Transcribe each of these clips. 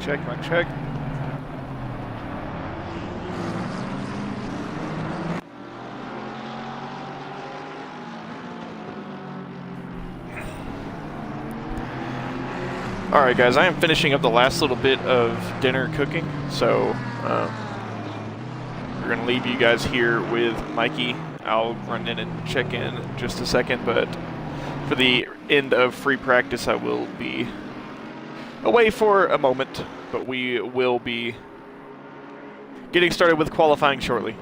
check, mic check. Alright guys, I am finishing up the last little bit of dinner cooking, so we're going to leave you guys here with Mikey. I'll run in and check in just a second, but for the end of free practice I will be away for a moment, but we will be getting started with qualifying shortly.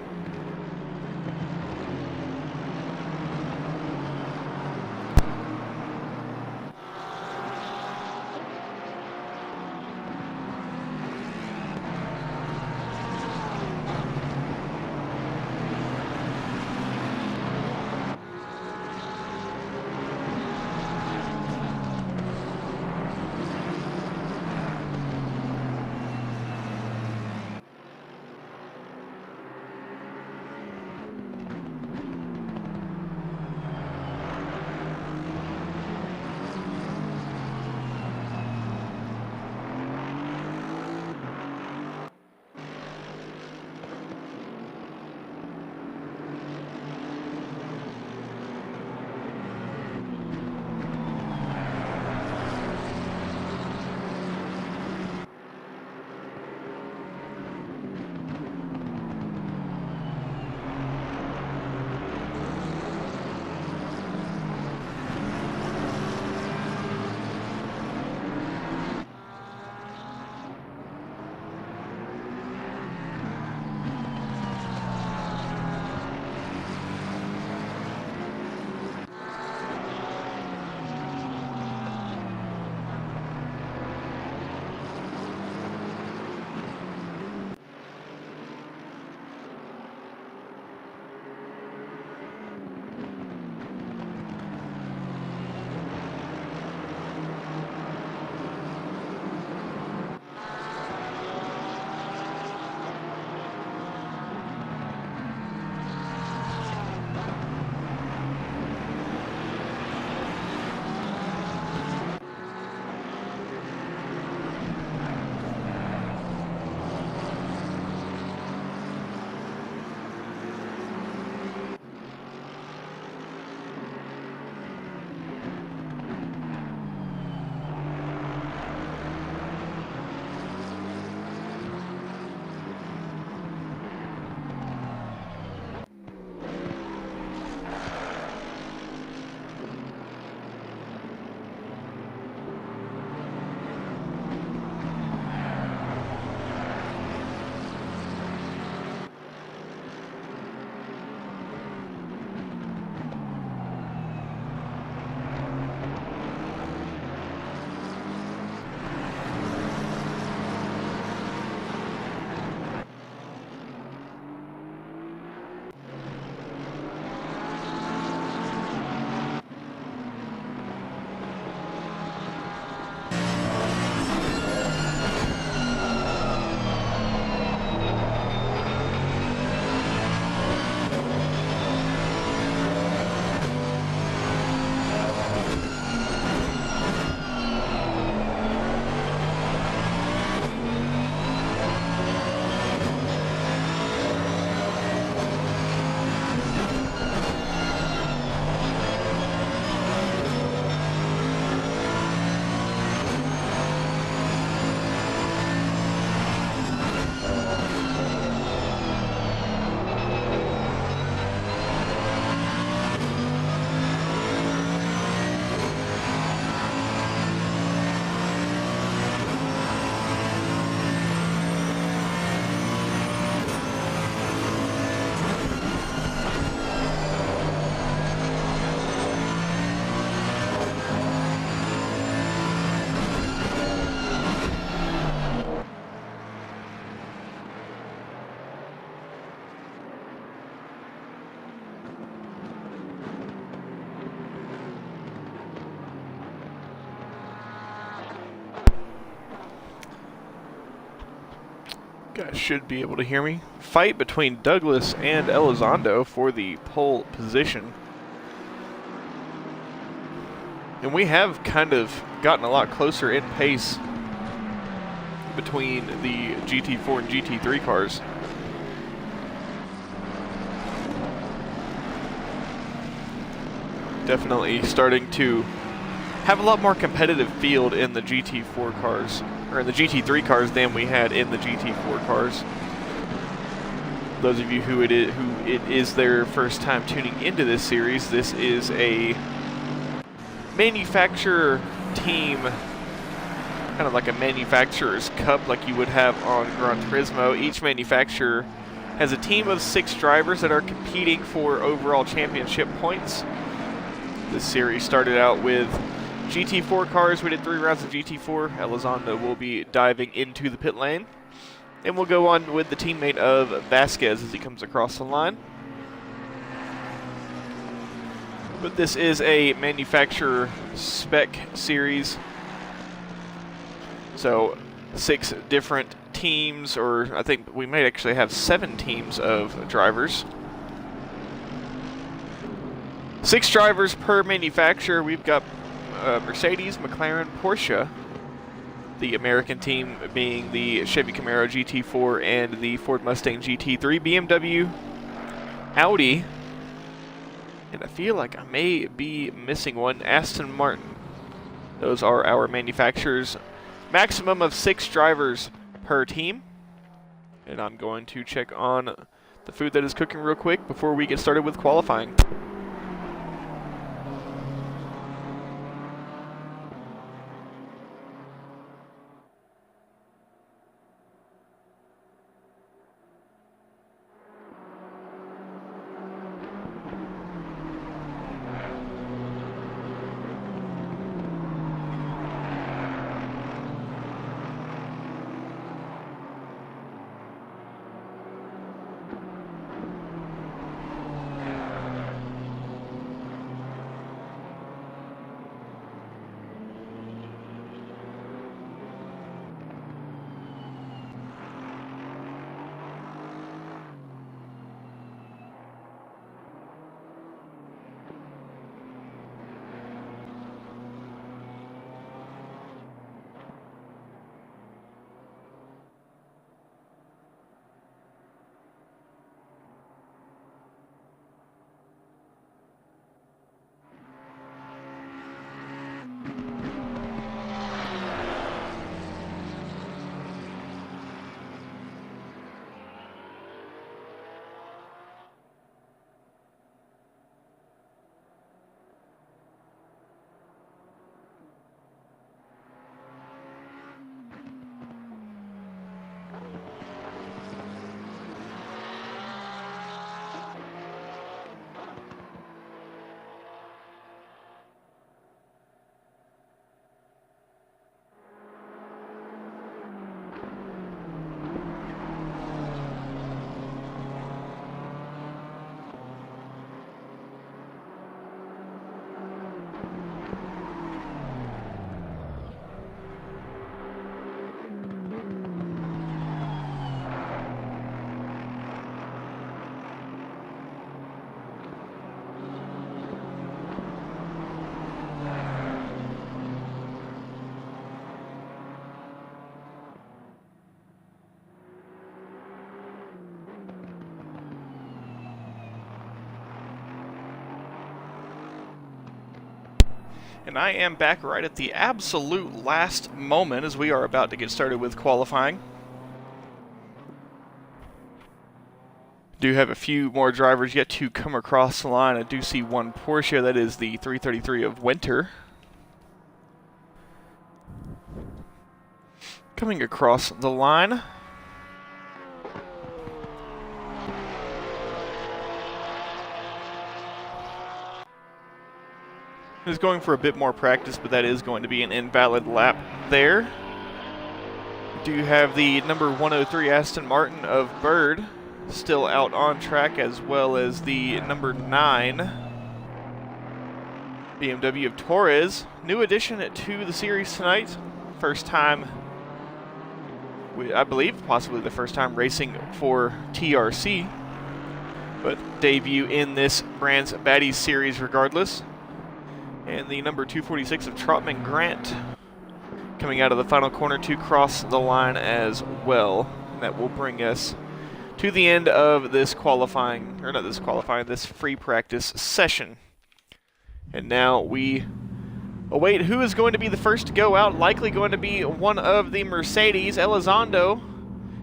Guys should be able to hear me. Fight between Douglas and Elizondo for the pole position. And we have kind of gotten a lot closer in pace between the GT4 and GT3 cars. Definitely starting to have a lot more competitive field in the GT4 cars, or in the GT3 cars, than we had in the GT4 cars. Those of you who it is their first time tuning into this series, this is a manufacturer team, kind of like a manufacturer's cup like you would have on Gran Turismo. Each manufacturer has a team of 6 drivers that are competing for overall championship points. This series started out with GT4 cars. We did 3 rounds of GT4. Elizondo will be diving into the pit lane. And we'll go on with the teammate of Vasquez as he comes across the line. But this is a manufacturer spec series. So 6 different teams, or I think we might actually have 7 teams of drivers. 6 drivers per manufacturer. We've got Mercedes, McLaren, Porsche. The American team being the Chevy Camaro GT4 and the Ford Mustang GT3. BMW, Audi, and I feel like I may be missing one, Aston Martin. Those are our manufacturers. Maximum of 6 drivers per team. And I'm going to check on the food that is cooking real quick before we get started with qualifying. And I am back right at the absolute last moment as we are about to get started with qualifying. Do have a few more drivers yet to come across the line. I do see one Porsche, that is the 333 of Winter, coming across the line. Is going for a bit more practice, but that is going to be an invalid lap there. Do have the number 103 Aston Martin of Bird still out on track, as well as the number 9 BMW of Torres. New addition to the series tonight. First time, I believe, possibly the first time racing for TRC, but debut in this brand's Baddies series regardless. And the number 246 of Trotman Grant coming out of the final corner to cross the line as well. And that will bring us to the end of this qualifying, or not this qualifying, this free practice session. And now we await who is going to be the first to go out. Likely going to be one of the Mercedes. Elizondo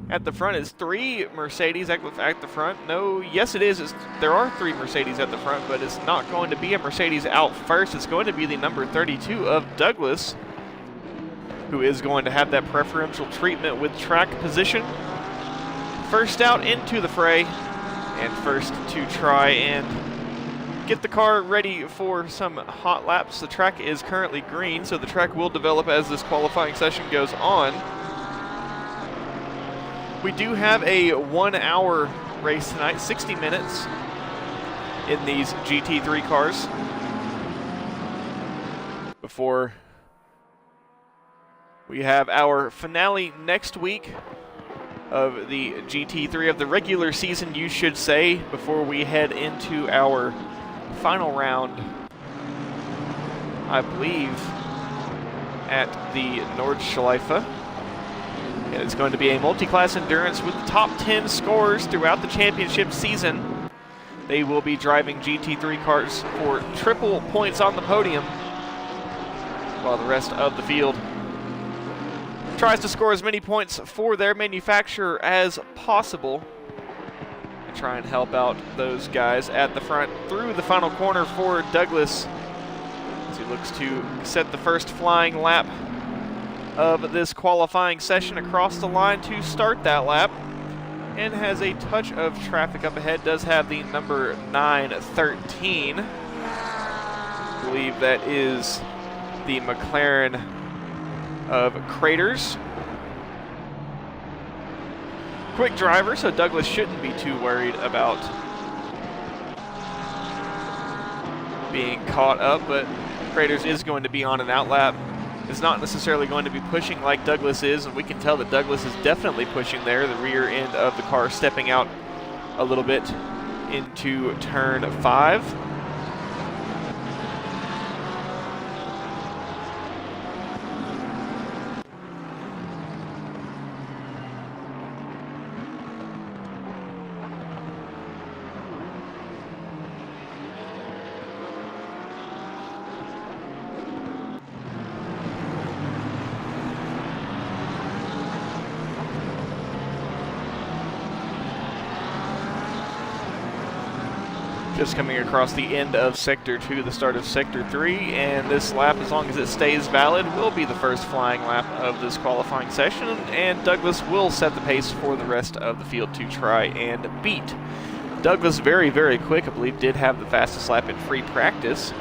at the front. Is 3 Mercedes at the front? No, yes it is. There are 3 Mercedes at the front, but it's not going to be a Mercedes out first. It's going to be the number 32 of Douglas, who is going to have that preferential treatment with track position. First out into the fray, and first to try and get the car ready for some hot laps. The track is currently green, so the track will develop as this qualifying session goes on. We do have a 1-hour race tonight, 60 minutes in these GT3 cars before we have our finale next week of the GT3 of the regular season, you should say, before we head into our final round, I believe, at the Nordschleife. And it's going to be a multi-class endurance with the top 10 scorers throughout the championship season. They will be driving GT3 cars for triple points on the podium, while the rest of the field tries to score as many points for their manufacturer as possible and try and help out those guys at the front through the final corner for Douglas as he looks to set the first flying lap of this qualifying session across the line to start that lap, and has a touch of traffic up ahead. Does have the number 913. I believe that is the McLaren of Craters. Quick driver, so Douglas shouldn't be too worried about being caught up, but Craters is going to be on an outlap. Is not necessarily going to be pushing like Douglas is, and we can tell that Douglas is definitely pushing there. The rear end of the car stepping out a little bit into turn 5. Just coming across the end of Sector 2, the start of Sector 3, and this lap, as long as it stays valid, will be the first flying lap of this qualifying session, and Douglas will set the pace for the rest of the field to try and beat. Douglas very, very quick, I believe, did have the fastest lap in free practice.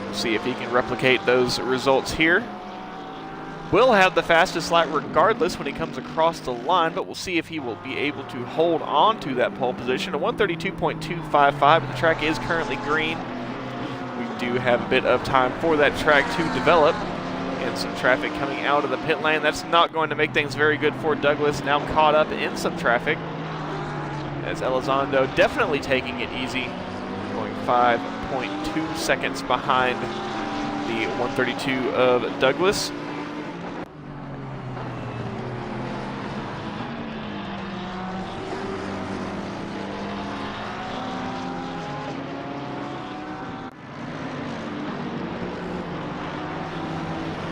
We'll see if he can replicate those results here. Will have the fastest lap regardless when he comes across the line, but we'll see if he will be able to hold on to that pole position. A 132.255, but the track is currently green. We do have a bit of time for that track to develop, and some traffic coming out of the pit lane. That's not going to make things very good for Douglas, now caught up in some traffic, as Elizondo definitely taking it easy, going 5.2 seconds behind the 132 of Douglas.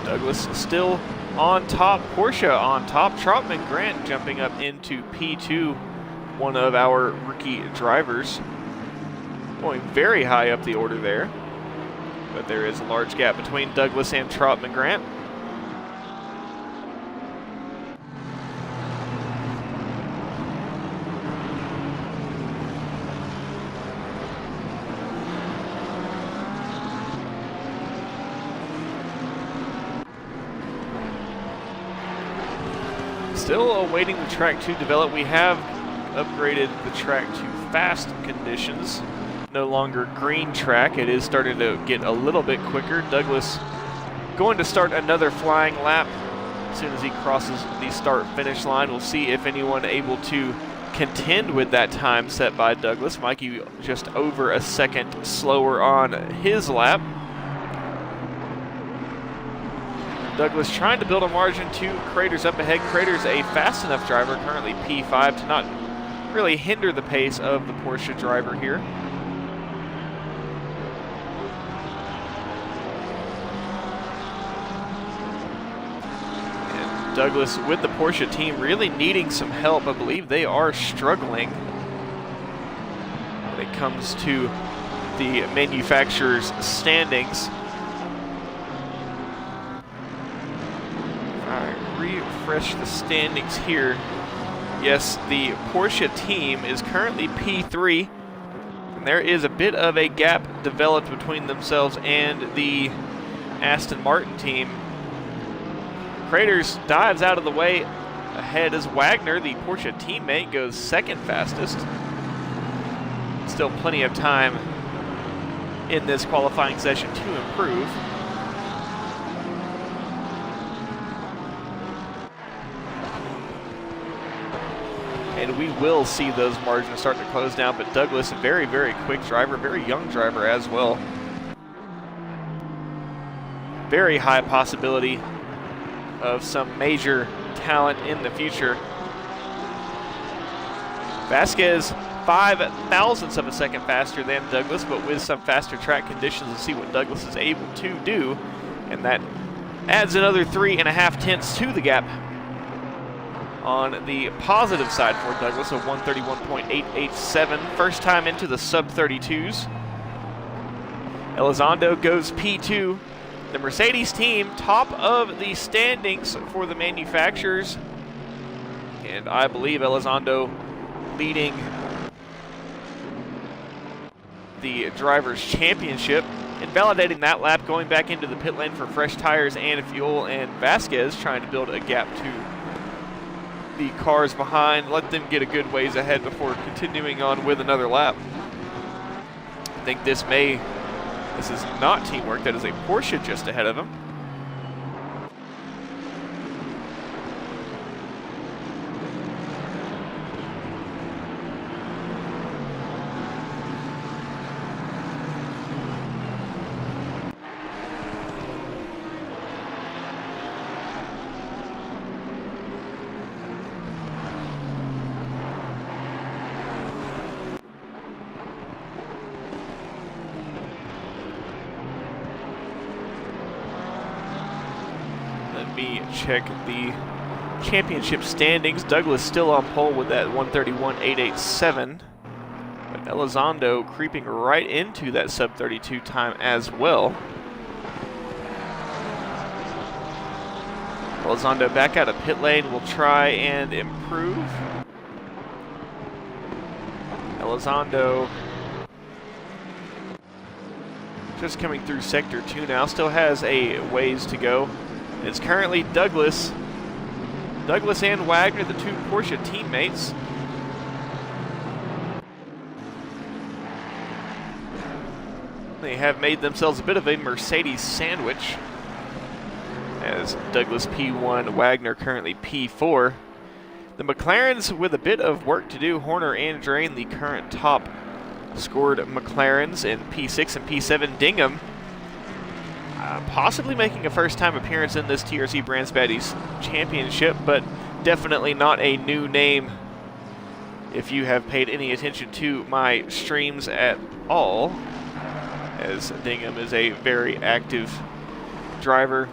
Douglas still on top, Porsche on top. Trotman Grant jumping up into P2, one of our rookie drivers. Going very high up the order there, but there is a large gap between Douglas and Trotman Grant. Still awaiting the track to develop. We have upgraded the track to fast conditions. No longer green track. It is starting to get a little bit quicker. Douglas going to start another flying lap as soon as he crosses the start-finish line. We'll see if anyone able to contend with that time set by Douglas. Mikey just over a second slower on his lap. Douglas trying to build a margin to Crater's up ahead. Crater's a fast enough driver, currently P5, to not really hinder the pace of the Porsche driver here. And Douglas with the Porsche team really needing some help. I believe they are struggling when it comes to the manufacturer's standings. Refresh the standings here. Yes, the Porsche team is currently P3, and there is a bit of a gap developed between themselves and the Aston Martin team. Craters dives out of the way ahead as Wagner, the Porsche teammate, goes second fastest. Still plenty of time in this qualifying session to improve. And we will see those margins start to close down, but Douglas, a very, very quick driver, very young driver as well. Very high possibility of some major talent in the future. Vasquez, 0.05 of a second faster than Douglas, but with some faster track conditions, we'll see what Douglas is able to do. And that adds another 3.5 tenths to the gap. On the positive side for Douglas, a 131.887, first time into the sub-32s. Elizondo goes P2. The Mercedes team, top of the standings for the manufacturers. And I believe Elizondo leading the Drivers' Championship. Invalidating that lap, going back into the pit lane for fresh tires and fuel, and Vasquez trying to build a gap to the cars behind, let them get a good ways ahead before continuing on with another lap. I think this is not teamwork, that is a Porsche just ahead of him. Check the championship standings. Douglas still on pole with that 131.887, but Elizondo creeping right into that sub-32 time as well. Elizondo back out of pit lane will try and improve. Elizondo just coming through sector 2 now, still has a ways to go. It's currently Douglas and Wagner, the two Porsche teammates. They have made themselves a bit of a Mercedes sandwich, as Douglas P1, Wagner currently P4. The McLarens with a bit of work to do. Horner and Drain, the current top scored McLarens, in P6 and P7. Dingham possibly making a first-time appearance in this TRC Brands Baddies Championship, but definitely not a new name if you have paid any attention to my streams at all, as Dingham is a very active driver.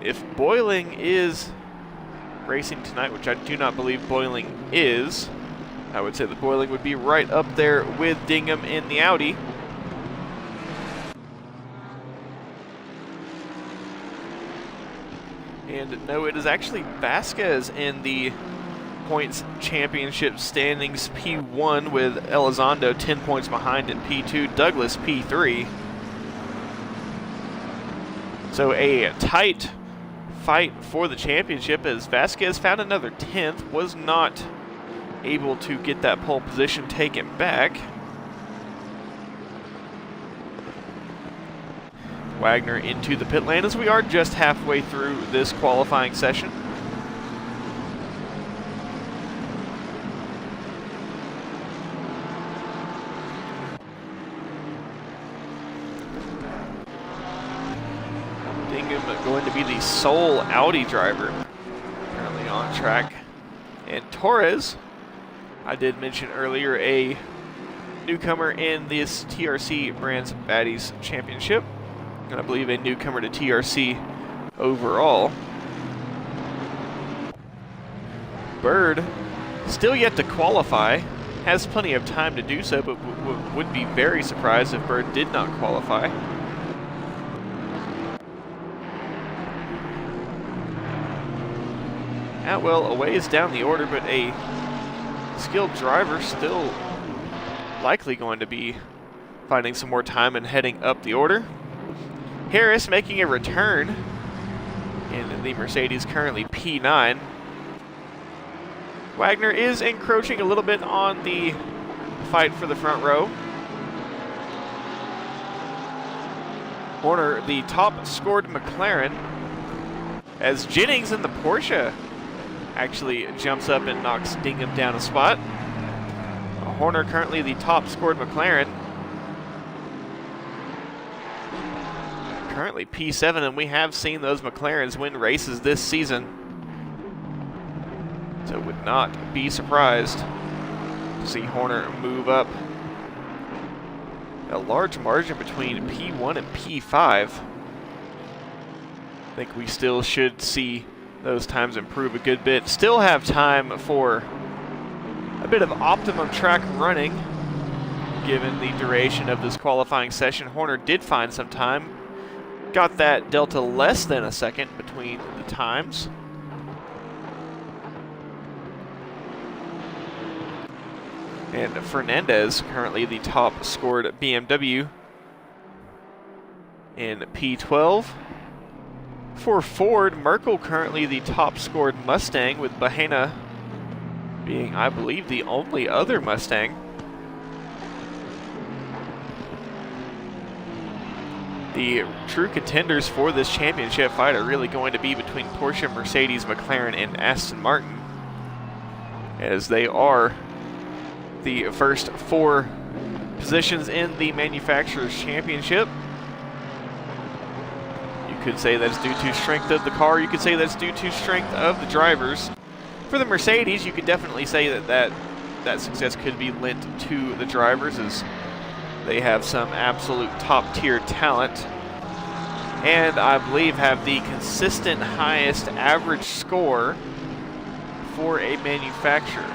If Boiling is racing tonight, which I do not believe Boiling is, I would say that Boiling would be right up there with Dingham in the Audi. And no, it is actually Vasquez in the points championship standings, P1, with Elizondo 10 points behind in P2, Douglas P3. So a tight fight for the championship, as Vasquez found another 10th, was not able to get that pole position taken back. Wagner into the pit lane, as we are just halfway through this qualifying session. Dingham going to be the sole Audi driver currently on track. And Torres, I did mention earlier, a newcomer in this TRC Brands Baddies Championship, and I believe a newcomer to TRC overall. Bird, still yet to qualify, has plenty of time to do so, but would be very surprised if Bird did not qualify. Atwell a ways down the order, but a skilled driver still likely going to be finding some more time and heading up the order. Harris making a return in the Mercedes, currently P9. Wagner is encroaching a little bit on the fight for the front row. Horner, the top scored McLaren, as Jennings in the Porsche actually jumps up and knocks Dingham down a spot. Horner currently the top scored McLaren. Currently P7, and we have seen those McLarens win races this season. So would not be surprised to see Horner move up a large margin between P1 and P5. I think we still should see those times improve a good bit. Still have time for a bit of optimum track running given the duration of this qualifying session. Horner did find some time, got that delta less than a second between the times. And Fernandez, currently the top scored BMW in P12. For Ford, Merkel currently the top scored Mustang, with Bahena being, I believe, the only other Mustang. The true contenders for this championship fight are really going to be between Porsche, Mercedes, McLaren, and Aston Martin, as they are the first 4 positions in the Manufacturers' Championship. You could say that's due to strength of the car. You could say that's due to strength of the drivers. For the Mercedes, you could definitely say that success could be lent to the drivers, as they have some absolute top-tier talent, and I believe have the consistent highest average score for a manufacturer.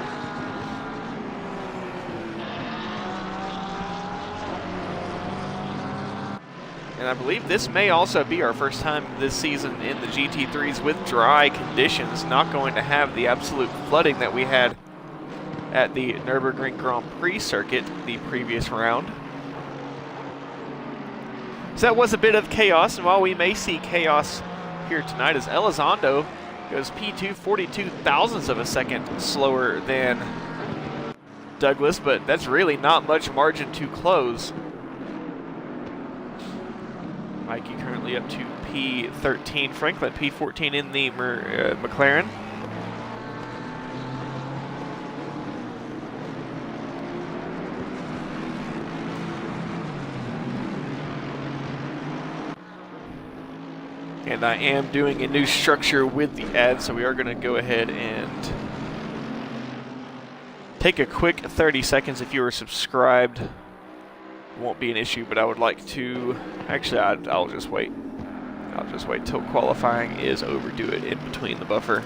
And I believe this may also be our first time this season in the GT3s with dry conditions, not going to have the absolute flooding that we had at the Nürburgring Grand Prix circuit the previous round. So that was a bit of chaos, and while we may see chaos here tonight, as Elizondo goes P2, 42 thousandths of a second slower than Douglas, but that's really not much margin to close. Mikey currently up to P13. Franklin P14 in the McLaren. And I am doing a new structure with the ad, so we are going to go ahead and take a quick 30 seconds. If you are subscribed, won't be an issue, but I would like to, actually I'll just wait. I'll just wait till qualifying is over, do it in between the buffer.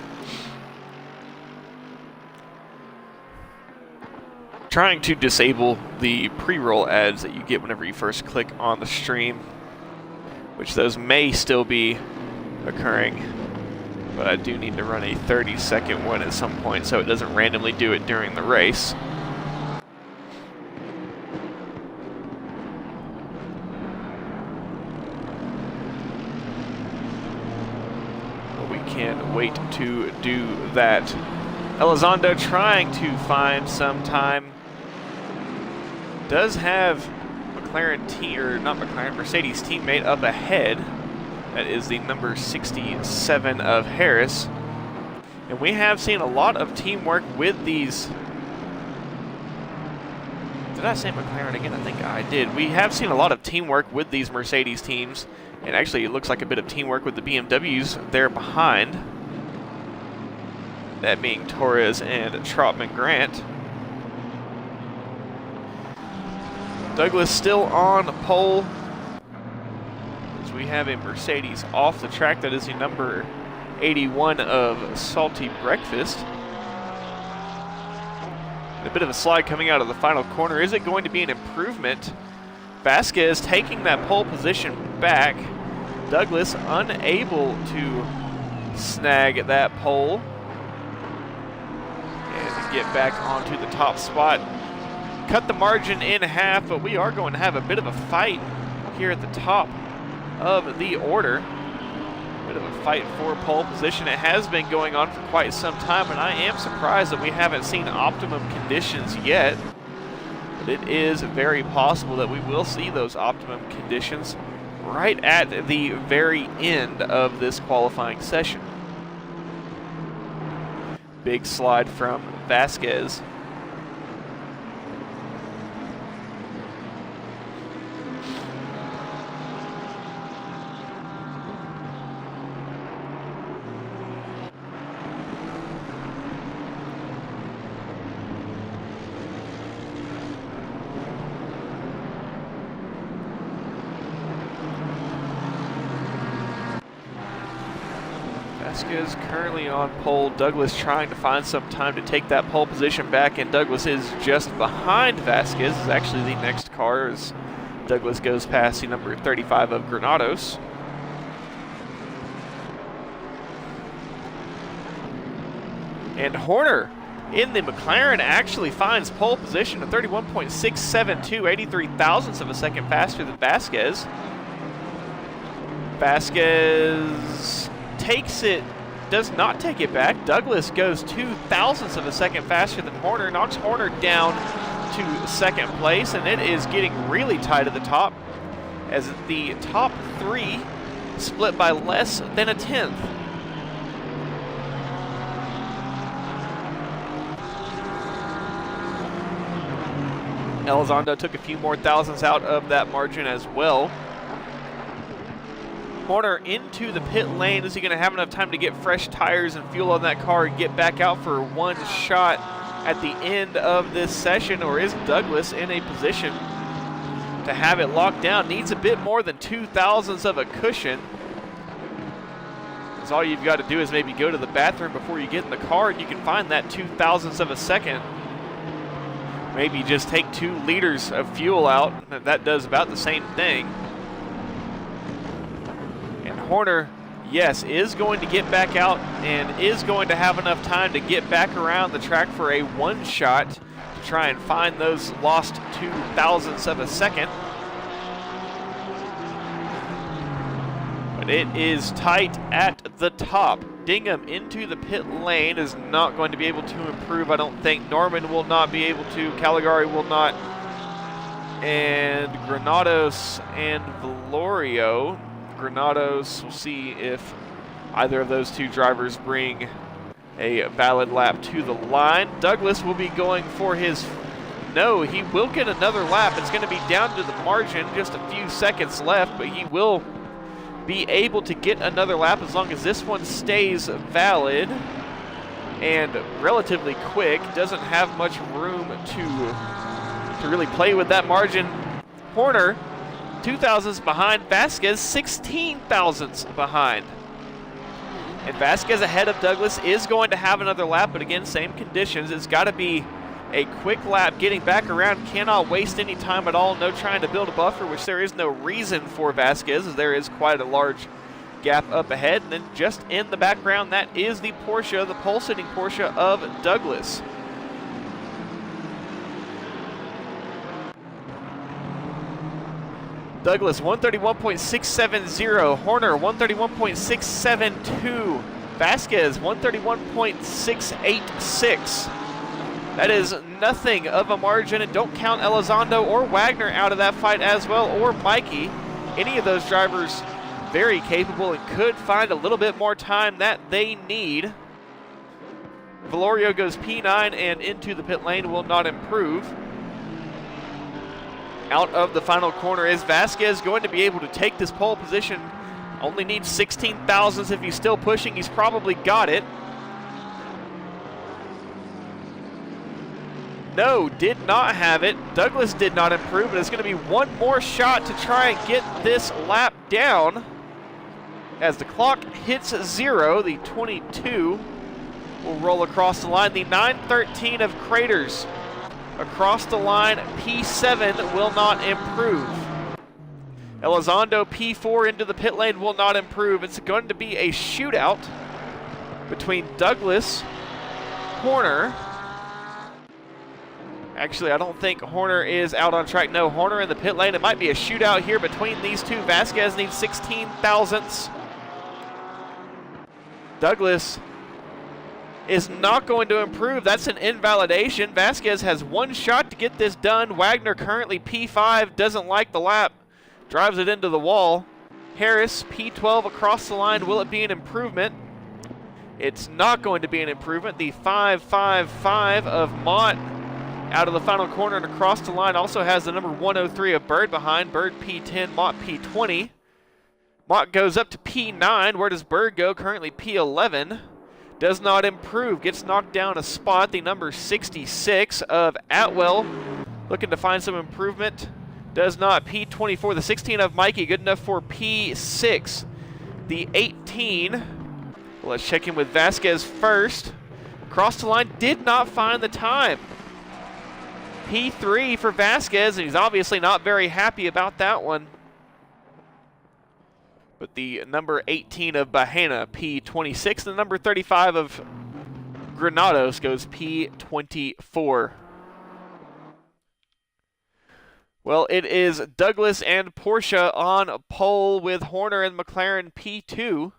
Trying to disable the pre-roll ads that you get whenever you first click on the stream, which those may still be occurring, but I do need to run a 30-second one at some point so it doesn't randomly do it during the race. Can't wait to do that. Elizondo trying to find some time. Does have Mercedes teammate up ahead. That is the number 67 of Harris. And we have seen a lot of teamwork with these. Did I say McLaren again? I think I did. We have seen a lot of teamwork with these Mercedes teams And actually, it looks like a bit of teamwork with the BMWs there behind. That being Torres and Trotman Grant. Douglas still on pole. As we have a Mercedes off the track. That is the number 81 of Salty Breakfast. And a bit of a slide coming out of the final corner. Is it going to be an improvement? Vasquez taking that pole position back. Douglas unable to snag that pole and get back onto the top spot. Cut the margin in half, but we are going to have a bit of a fight here at the top of the order. Bit of a fight for pole position. It has been going on for quite some time, and I am surprised that we haven't seen optimum conditions yet. But it is very possible that we will see those optimum conditions right at the very end of this qualifying session. Big slide from Vasquez. Vasquez currently on pole. Douglas trying to find some time to take that pole position back, and Douglas is just behind Vasquez. Is actually the next car as Douglas goes past the number 35 of Granados. And Horner in the McLaren actually finds pole position at 31.672, 83 thousandths of a second faster than Vasquez. Vasquez takes it, does not take it back. Douglas goes 2 thousandths of a second faster than Horner, knocks Horner down to second place, and it is getting really tight at the top as the top three split by less than a tenth. Elizondo took a few more thousandths out of that margin as well. Horner into the pit lane. Is he going to have enough time to get fresh tires and fuel on that car and get back out for one shot at the end of this session, or is Douglas in a position to have it locked down? Needs a bit more than 2 thousandths of a cushion. Because all you've got to do is maybe go to the bathroom before you get in the car, and you can find that 2 thousandths of a second. Maybe just take 2 liters of fuel out, and that does about the same thing. And Horner, yes, is going to get back out and is going to have enough time to get back around the track for a one shot to try and find those lost 2 thousandths of a second. But it is tight at the top. Dingham into the pit lane is not going to be able to improve, I don't think. Norman will not be able to. Caligari will not. And Granados and Valorio. Granados, we'll see if either of those two drivers bring a valid lap to the line. Douglas will be going for his... No, he will get another lap. It's going to be down to the margin, just a few seconds left, but he will be able to get another lap as long as this one stays valid and relatively quick. Doesn't have much room to really play with that margin. Horner 2 thousandths behind. Vasquez 16 thousandths behind. And Vasquez ahead of Douglas is going to have another lap, but again, same conditions. It's got to be a quick lap getting back around. Cannot waste any time at all. No trying to build a buffer, which there is no reason for Vasquez, as there is quite a large gap up ahead. And then just in the background, that is the Porsche, the pole-sitting Porsche of Douglas. Douglas 131.670, Horner 131.672, Vasquez 131.686. That is nothing of a margin, and don't count Elizondo or Wagner out of that fight as well, or Mikey. Any of those drivers very capable and could find a little bit more time that they need. Valorio goes P9 and into the pit lane, will not improve. Out of the final corner is Vasquez going to be able to take this pole position Only needs 16 thousandths. If he's still pushing, he's probably got it. No, did not have it. Douglas did not improve, but it's going to be one more shot to try and get this lap down. As the clock hits 0, the 22 will roll across the line. The 913 of Craters across the line. P7 will not improve. Elizondo P4 into the pit lane will not improve. It's going to be a shootout between Douglas, Horner. Actually, I don't think Horner is out on track. No, Horner in the pit lane. It might be a shootout here between these two. Vasquez needs 16 thousandths. Douglas is not going to improve. That's an invalidation. Vasquez has one shot to get this done. Wagner currently P5, doesn't like the lap, drives it into the wall. Harris P12 across the line. Will it be an improvement? It's not going to be an improvement. The 555 of Mott out of the final corner and across the line also has the number 103 of Bird behind. Bird P10, Mott P20. Mott goes up to P9. Where does Bird go? Currently P11. Does not improve. Gets knocked down a spot. The number 66 of Atwell looking to find some improvement. Does not. P24. The 16 of Mikey. Good enough for P6. The 18. Well, let's check in with Vasquez first. Across the line. Did not find the time. P3 for Vasquez, and he's obviously not very happy about that one. But the number 18 of Bahena, P26, the number 35 of Granados goes P24. Well, it is Douglas and Porsche on pole with Horner and McLaren P2.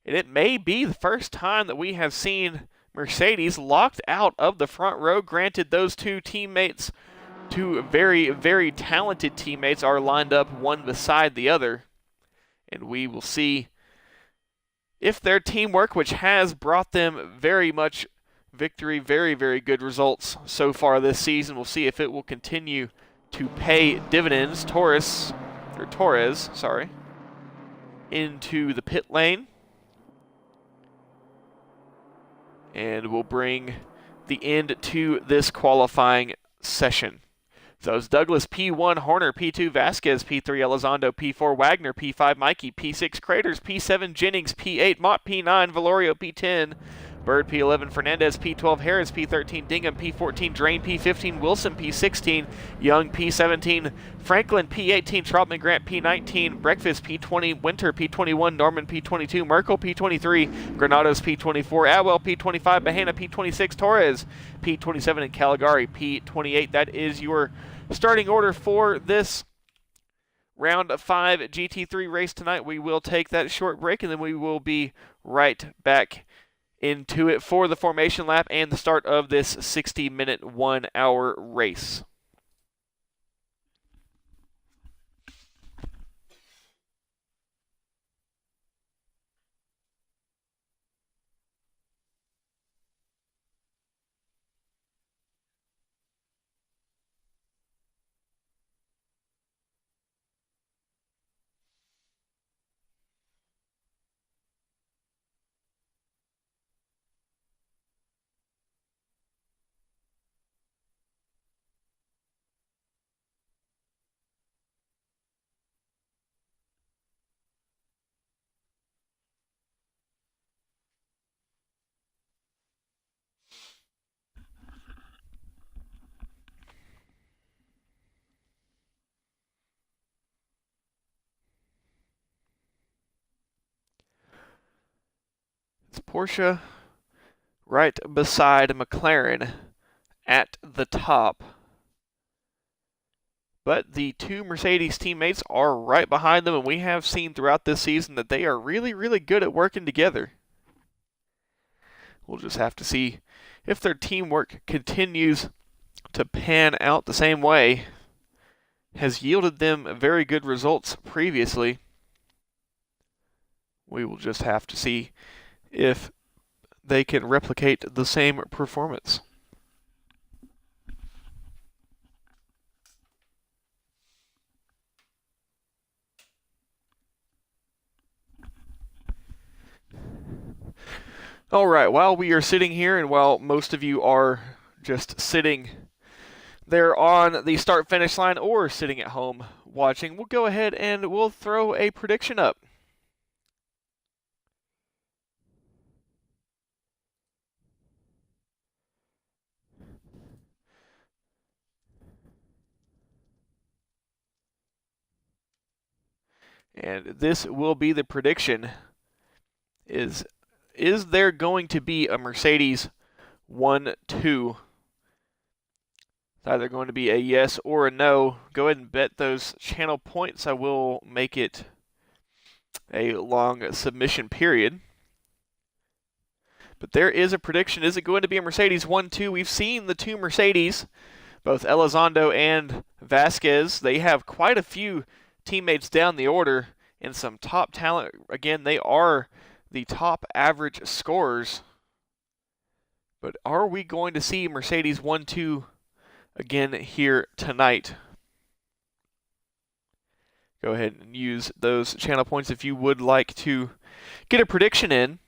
And it may be the first time that we have seen Mercedes locked out of the front row. Granted, those two teammates, two very, very talented teammates, are lined up one beside the other. And we will see if their teamwork, which has brought them very much victory, very, very good results so far this season, we'll see if it will continue to pay dividends. Torres, into the pit lane. And we'll bring the end to this qualifying session. So it's Douglas P1, Horner P2, Vasquez P3, Elizondo P4, Wagner P5, Mikey P6, Craters P7, Jennings P8, Mott P9, Valorio P10, Bird P11, Fernandez P12, Harris P13, Dingham P14, Drain P15, Wilson P16, Young P17, Franklin P18, Trautman Grant P19, Breakfast P20, Winter P21, Norman P22, Merkel P23, Granados P24, Atwell P25, Bahena P26, Torres P27, and Caligari P28. That is your starting order for this round 5 GT3 race tonight. We will take that short break, and then we will be right back into it for the formation lap and the start of this 60-minute, 1-hour race. It's Porsche right beside McLaren at the top. But the two Mercedes teammates are right behind them, and we have seen throughout this season that they are really, really good at working together. We'll just have to see if their teamwork continues to pan out the same way. Has yielded them very good results previously. We will just have to see if they can replicate the same performance. All right, while we are sitting here and while most of you are just sitting there on the start-finish line or sitting at home watching, we'll go ahead and we'll throw a prediction up. And this will be the prediction. Is there going to be a Mercedes 1-2? It's either going to be a yes or a no. Go ahead and bet those channel points. I will make it a long submission period. But there is a prediction. Is it going to be a Mercedes 1-2? We've seen the two Mercedes, both Elizondo and Vasquez. They have quite a few teammates down the order and some top talent. Again, they are the top average scorers. But are we going to see Mercedes 1-2 again here tonight? Go ahead and use those channel points if you would like to get a prediction in.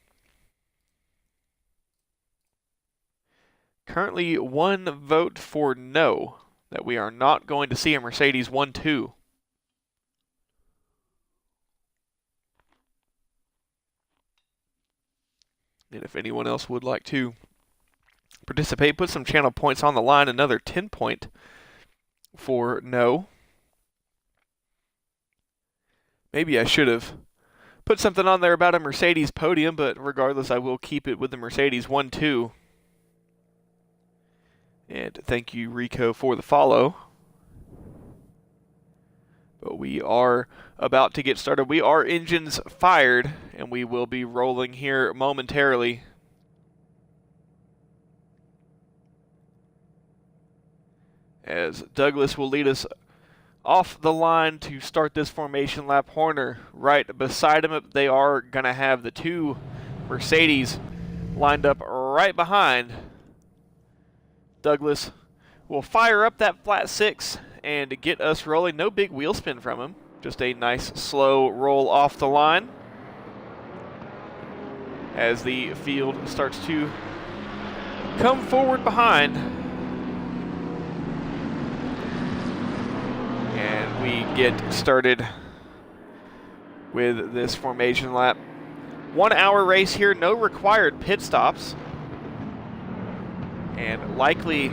Currently, one vote for no, that we are not going to see a Mercedes 1-2. And if anyone else would like to participate, put some channel points on the line. Another 10 point for no. Maybe I should have put something on there about a Mercedes podium, but regardless, I will keep it with the Mercedes 1-2. And thank you, Rico, for the follow. But we are about to get started. We are engines fired, and we will be rolling here momentarily. As Douglas will lead us off the line to start this formation lap. Horner right beside him. They are going to have the two Mercedes lined up right behind. Douglas will fire up that flat six and get us rolling. No big wheel spin from him. Just a nice slow roll off the line as the field starts to come forward behind. And we get started with this formation lap. 1 hour race here, no required pit stops. And likely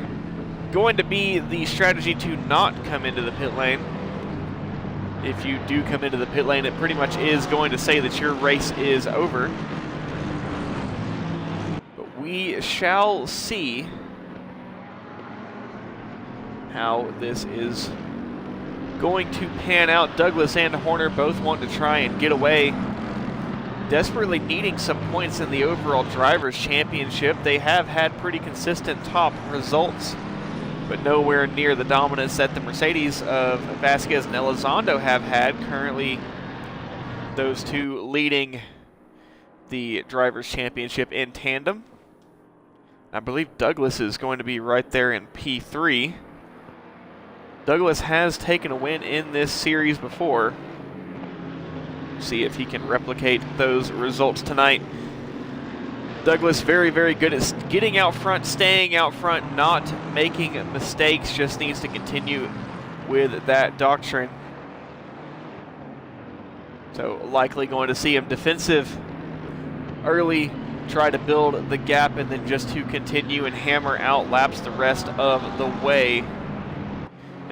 going to be the strategy to not come into the pit lane. If you do come into the pit lane, it pretty much is going to say that your race is over. But we shall see how this is going to pan out. Douglas and Horner both want to try and get away, desperately needing some points in the overall Drivers' Championship. They have had pretty consistent top results, but nowhere near the dominance that the Mercedes of Vasquez and Elizondo have had. Currently, those two leading the Drivers' Championship in tandem. I believe Douglas is going to be right there in P3. Douglas has taken a win in this series before. See if he can replicate those results tonight. Douglas very, very good at getting out front, staying out front, not making mistakes, just needs to continue with that doctrine. So likely going to see him defensive early, try to build the gap, and then just to continue and hammer out laps the rest of the way,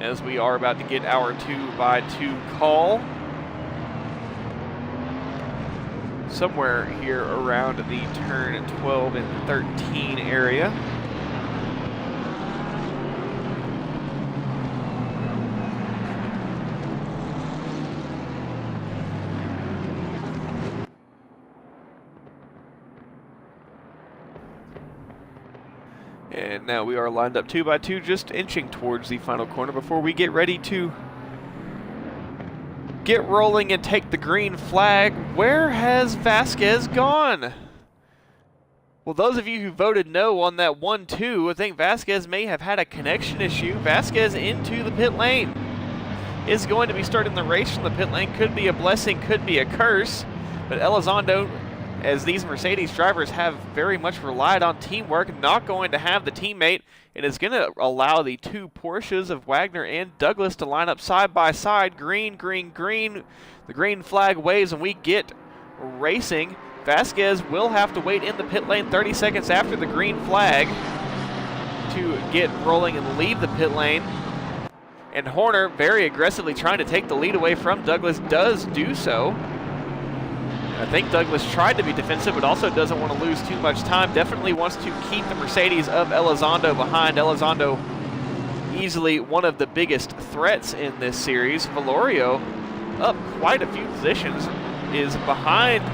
as we are about to get our 2x2 call. Somewhere here around the turn 12 and 13 area. And now we are lined up 2x2, just inching towards the final corner before we get ready to get rolling and take the green flag. Where has Vasquez gone? Well, those of you who voted no on that 1-2, I think Vasquez may have had a connection issue. Vasquez into the pit lane is going to be starting the race from the pit lane. Could be a blessing, could be a curse. But Elizondo as these Mercedes drivers have very much relied on teamwork, not going to have the teammate, and is going to allow the two Porsches of Wagner and Douglas to line up side by side. Green, green, green. The green flag waves and we get racing. Vasquez will have to wait in the pit lane 30 seconds after the green flag to get rolling and leave the pit lane. And Horner, very aggressively trying to take the lead away from Douglas, does do so. I think Douglas tried to be defensive, but also doesn't want to lose too much time. Definitely wants to keep the Mercedes of Elizondo behind. Elizondo, easily one of the biggest threats in this series. Valencia, up quite a few positions, is behind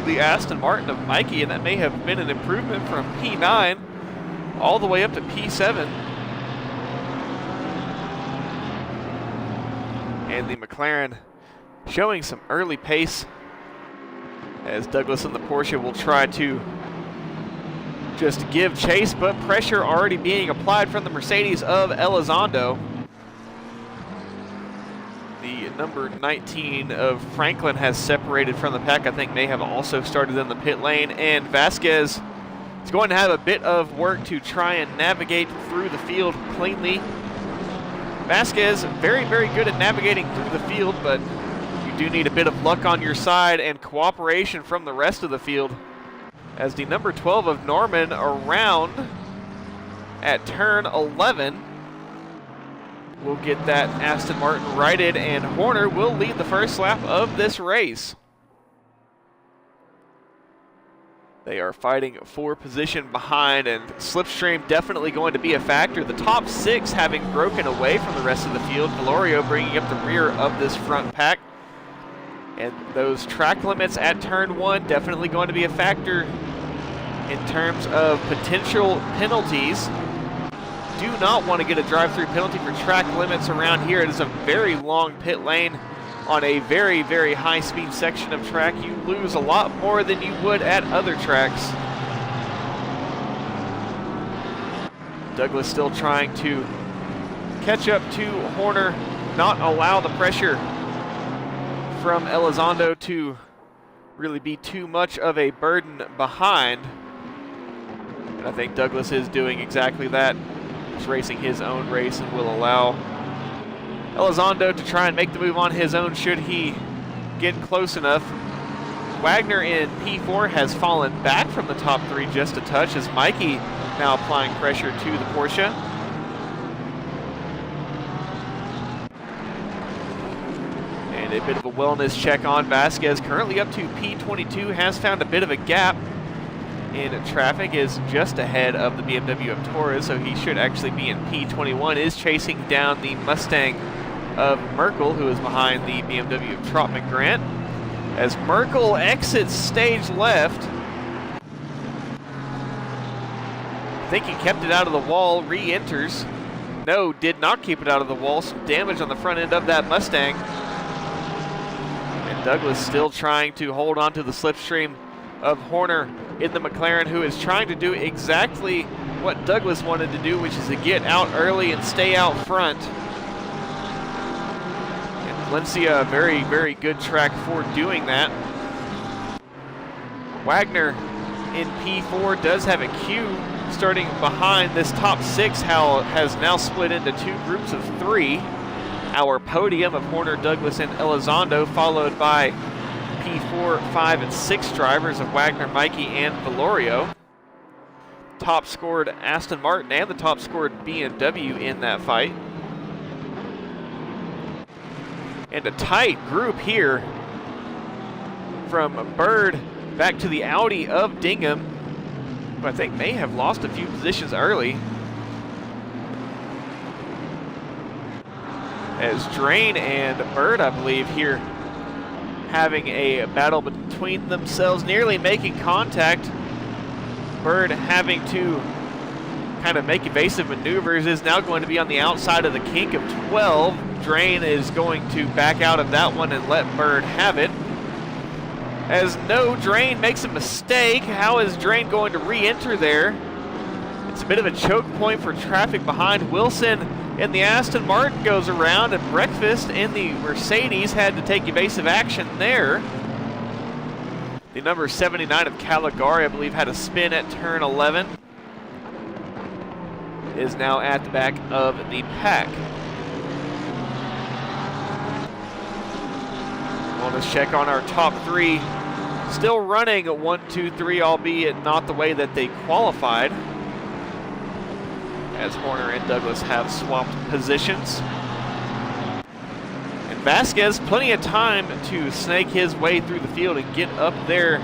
the Aston Martin of Mikey, and that may have been an improvement from P9 all the way up to P7. And the McLaren showing some early pace as Douglas and the Porsche will try to just give chase, but pressure already being applied from the Mercedes of Elizondo. The number 19 of Franklin has separated from the pack. I think may have also started in the pit lane, and Vasquez is going to have a bit of work to try and navigate through the field cleanly. Vasquez, very, very good at navigating through the field, but you do need a bit of luck on your side and cooperation from the rest of the field. As the number 12 of Norman around at turn 11 will get that Aston Martin righted, and Horner will lead the first lap of this race. They are fighting for position behind, and slipstream definitely going to be a factor. The top six having broken away from the rest of the field. Valerio bringing up the rear of this front pack. And those track limits at turn 1 definitely going to be a factor in terms of potential penalties. Do not want to get a drive-through penalty for track limits around here. It is a very long pit lane on a very, very high-speed section of track. You lose a lot more than you would at other tracks. Douglas still trying to catch up to Horner, not allow the pressure from Elizondo to really be too much of a burden behind. And I think Douglas is doing exactly that. He's racing his own race and will allow Elizondo to try and make the move on his own should he get close enough. Wagner in P4 has fallen back from the top 3 just a touch, as Mikey now applying pressure to the Porsche. And a bit of a wellness check on Vasquez, currently up to P22, has found a bit of a gap in traffic, is just ahead of the BMW of Torres, so he should actually be in P21, is chasing down the Mustang of Merkel, who is behind the BMW of Trotman Grant. As Merkel exits stage left, I think he kept it out of the wall, re-enters. No, did not keep it out of the wall. Some damage on the front end of that Mustang. And Douglas still trying to hold on to the slipstream of Horner in the McLaren, who is trying to do exactly what Douglas wanted to do, which is to get out early and stay out front. And Valencia, a very, very good track for doing that. Wagner in P4 does have a queue starting behind this top 6. Has now split into 2 groups of 3. Our podium of Horner, Douglas, and Elizondo, followed by P4, 5, and 6 drivers of Wagner, Mikey, and Valerio. Top scored Aston Martin and the top scored BMW in that fight. And a tight group here from Bird back to the Audi of Dingham, who I think may have lost a few positions early. As Drain and Bird, I believe, here having a battle between themselves, nearly making contact. Bird having to kind of make evasive maneuvers, is now going to be on the outside of the kink of 12. Drain is going to back out of that one and let Bird have it. As no, Drain makes a mistake. How is Drain going to re-enter there? It's a bit of a choke point for traffic behind. Wilson in the Aston Martin goes around, and Breakfast in the Mercedes had to take evasive action there. The number 79 of Caligari, I believe, had a spin at turn 11. Is now at the back of the pack. Well, let's check on our top three. Still running 1, 2, 3, albeit not the way that they qualified, as Horner and Douglas have swapped positions. And Vasquez, plenty of time to snake his way through the field and get up there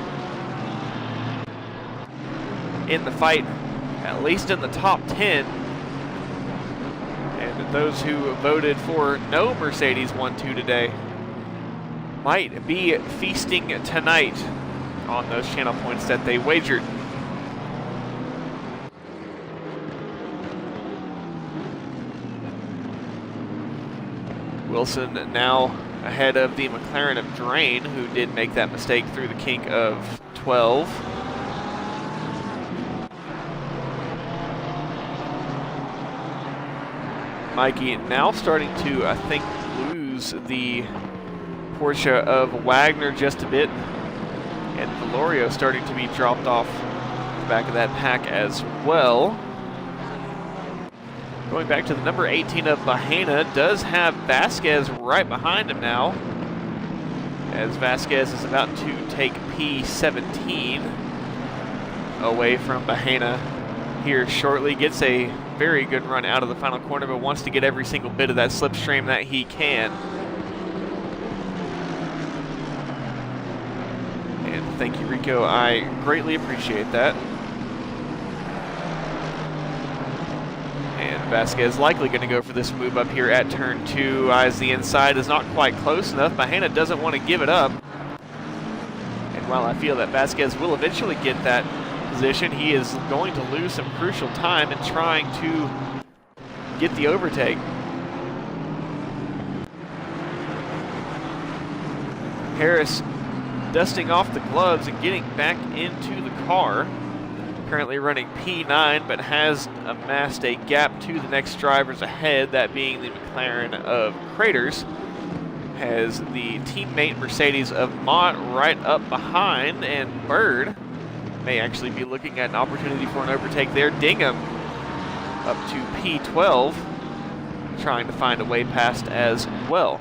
in the fight, at least in the top 10. And those who voted for no Mercedes 1-2 today might be feasting tonight on those channel points that they wagered. Wilson now ahead of the McLaren of Drain, who did make that mistake through the kink of 12. Mikey now starting to, I think, lose the Porsche of Wagner just a bit, and Valorio starting to be dropped off the back of that pack as well. Going back to the number 18 of Bahena, does have Vasquez right behind him now, as Vasquez is about to take P17 away from Bahena here shortly. Gets a very good run out of the final corner, but wants to get every single bit of that slipstream that he can. And thank you, Rico. I greatly appreciate that. And Vasquez likely going to go for this move up here at turn 2. Eyes the inside, is not quite close enough. Bahena doesn't want to give it up. And while I feel that Vasquez will eventually get that position, he is going to lose some crucial time in trying to get the overtake. Harris dusting off the gloves and getting back into the car. Currently running P9, but has amassed a gap to the next drivers ahead, that being the McLaren of Craters. Has the teammate Mercedes of Mott right up behind, and Bird may actually be looking at an opportunity for an overtake there. Dingham up to P12, trying to find a way past as well.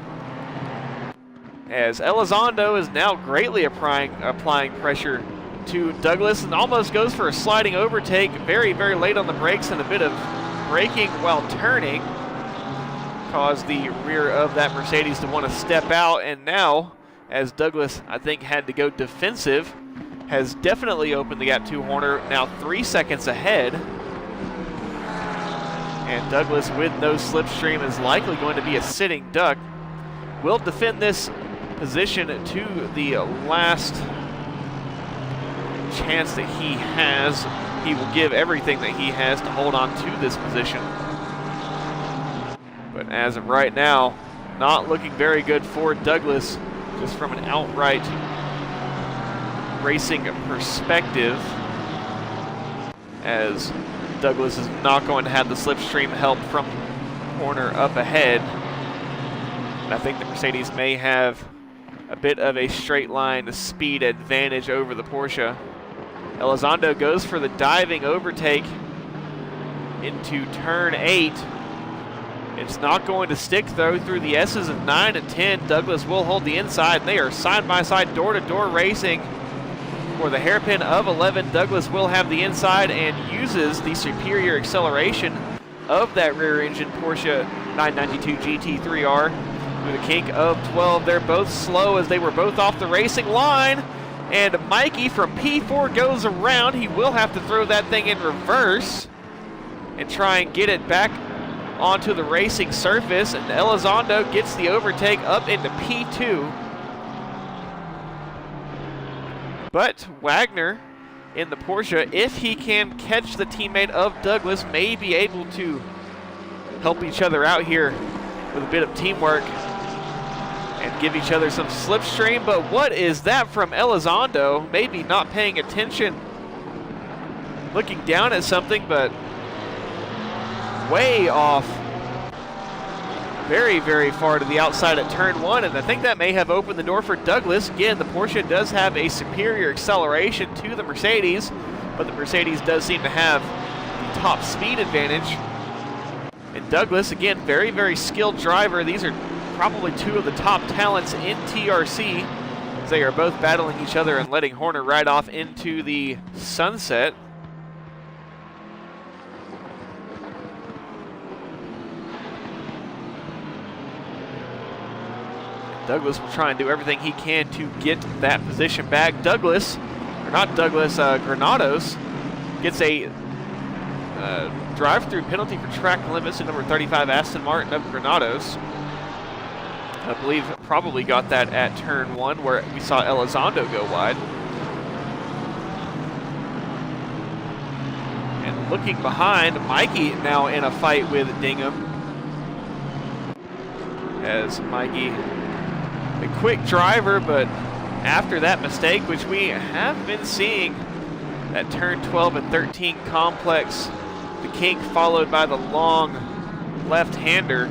As Elizondo is now greatly applying pressure to Douglas and almost goes for a sliding overtake very, very late on the brakes, and a bit of braking while turning caused the rear of that Mercedes to want to step out. And now, as Douglas, I think, had to go defensive, has definitely opened the gap to Horner, now 3 seconds ahead. And Douglas, with no slipstream, is likely going to be a sitting duck. Will defend this position to the last chance that he has. He will give everything that he has to hold on to this position. But as of right now, not looking very good for Douglas, just from an outright racing perspective, as Douglas is not going to have the slipstream help from Horner up ahead. And I think the Mercedes may have a bit of a straight line speed advantage over the Porsche. Elizondo goes for the diving overtake into turn 8. It's not going to stick, though, through the S's of 9 and 10. Douglas will hold the inside. They are side-by-side, door-to-door racing for the hairpin of 11. Douglas will have the inside and uses the superior acceleration of that rear-engine Porsche 992 GT3R through the kink of 12. They're both slow as they were both off the racing line. And Mikey from P4 goes around. He will have to throw that thing in reverse and try and get it back onto the racing surface. And Elizondo gets the overtake up into P2. But Wagner in the Porsche, if he can catch the teammate of Douglas, may be able to help each other out here with a bit of teamwork and give each other some slipstream. But what is that from Elizondo? Maybe not paying attention, looking down at something, but way off very, very far to the outside at turn 1, and I think that may have opened the door for Douglas. Again, the Porsche does have a superior acceleration to the Mercedes, but the Mercedes does seem to have the top speed advantage. And Douglas, again, very, very skilled driver. These are probably two of the top talents in TRC, as they are both battling each other and letting Horner ride off into the sunset. Douglas will try and do everything he can to get that position back. Granados gets a drive-through penalty for track limits in number 35 Aston Martin of Granados. I believe probably got that at turn 1 where we saw Elizondo go wide. And looking behind, Mikey now in a fight with Dingham. As Mikey, a quick driver, but after that mistake, which we have been seeing, that turn 12 and 13 complex, the kink followed by the long left-hander,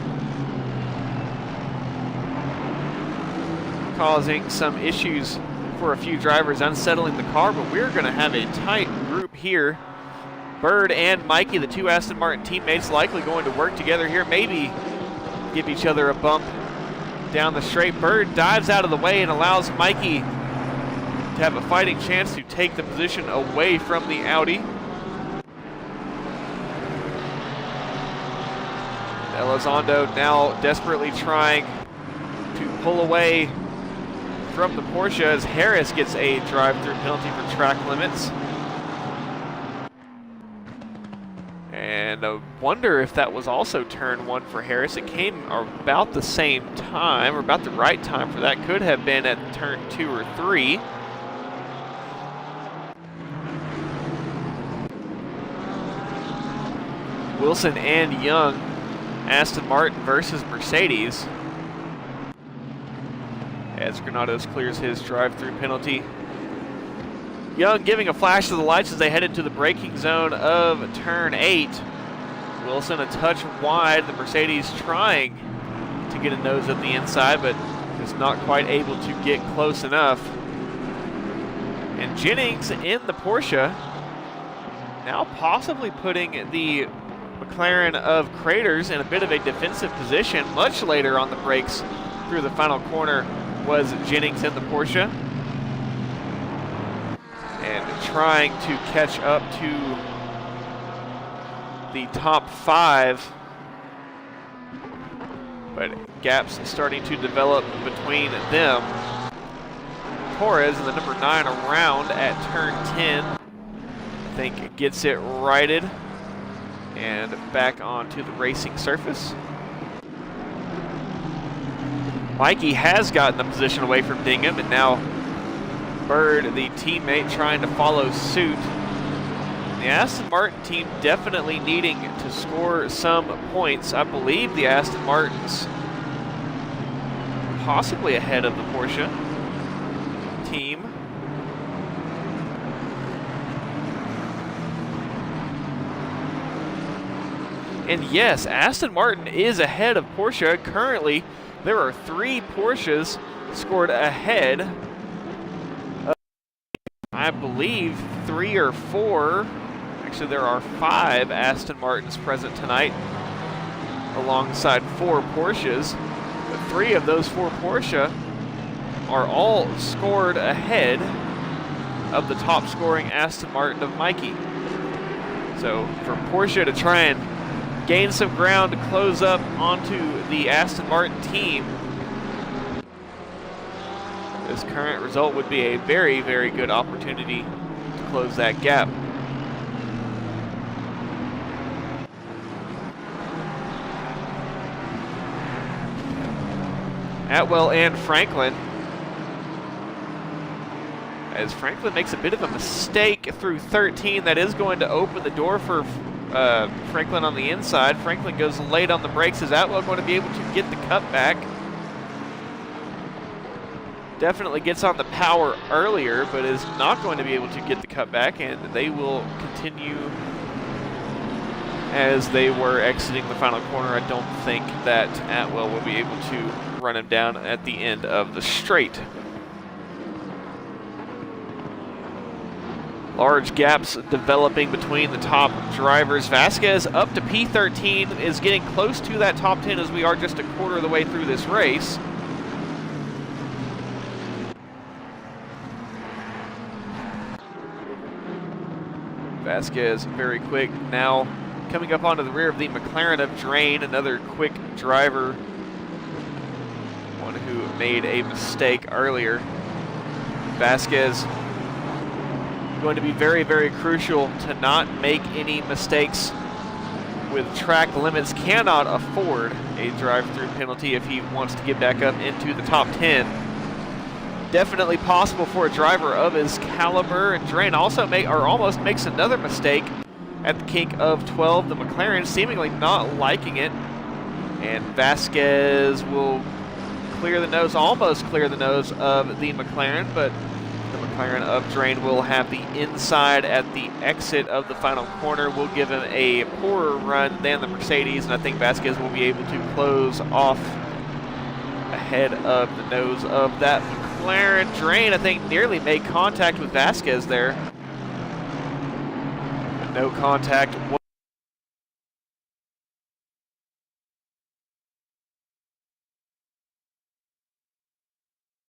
causing some issues for a few drivers, unsettling the car, but we're going to have a tight group here. Bird and Mikey, the two Aston Martin teammates, likely going to work together here, maybe give each other a bump down the straight. Bird dives out of the way and allows Mikey to have a fighting chance to take the position away from the Audi. Elizondo now desperately trying to pull away from the Porsche as Harris gets a drive-through penalty for track limits. And I wonder if that was also turn 1 for Harris. It came about the same time, or about the right time for that. Could have been at turn 2 or 3. Wilson and Young, Aston Martin versus Mercedes. As Granados clears his drive-through penalty. Young giving a flash to the lights as they head into the braking zone of turn 8. Wilson a touch wide. The Mercedes trying to get a nose at the inside, but just not quite able to get close enough. And Jennings in the Porsche, now possibly putting the McLaren of Craters in a bit of a defensive position. Much later on the brakes through the final corner was Jennings in the Porsche. And trying to catch up to the top 5. But gaps starting to develop between them. Torres in the number 9 around at turn 10. I think gets it righted and back onto the racing surface. Mikey has gotten the position away from Dingham, and now Bird, the teammate, trying to follow suit. The Aston Martin team definitely needing to score some points. I believe the Aston Martins possibly ahead of the Porsche team. And yes, Aston Martin is ahead of Porsche. Currently, there are 3 Porsches scored ahead of, I believe, 3 or 4. Actually, there are 5 Aston Martins present tonight alongside 4 Porsches. But 3 of those 4 Porsche are all scored ahead of the top scoring Aston Martin of Mikey. So for Porsche to try and gain some ground to close up onto the Aston Martin team, this current result would be a very, very good opportunity to close that gap. Atwell and Franklin, as Franklin makes a bit of a mistake through 13. That is going to open the door for Franklin on the inside. Franklin goes late on the brakes. Is Atwell going to be able to get the cutback? Definitely gets on the power earlier, but is not going to be able to get the cutback, and they will continue as they were exiting the final corner. I don't think that Atwell will be able to run him down at the end of the straight. Large gaps developing between the top drivers. Vasquez up to P13 is getting close to that top 10 as we are just a quarter of the way through this race. Vasquez very quick now, coming up onto the rear of the McLaren of Drain, another quick driver, one who made a mistake earlier. Vasquez going to be very, very crucial to not make any mistakes with track limits. Cannot afford a drive-through penalty if he wants to get back up into the top 10. Definitely possible for a driver of his caliber, and Drain also almost makes another mistake at the kink of 12. The McLaren seemingly not liking it, and Vasquez will clear the nose, almost clear the nose of the McLaren, but the McLaren of Drain will have the inside at the exit of the final corner. Will give him a poorer run than the Mercedes, and I think Vasquez will be able to close off ahead of the nose of that McLaren. Drain, I think, nearly made contact with Vasquez there. No contact.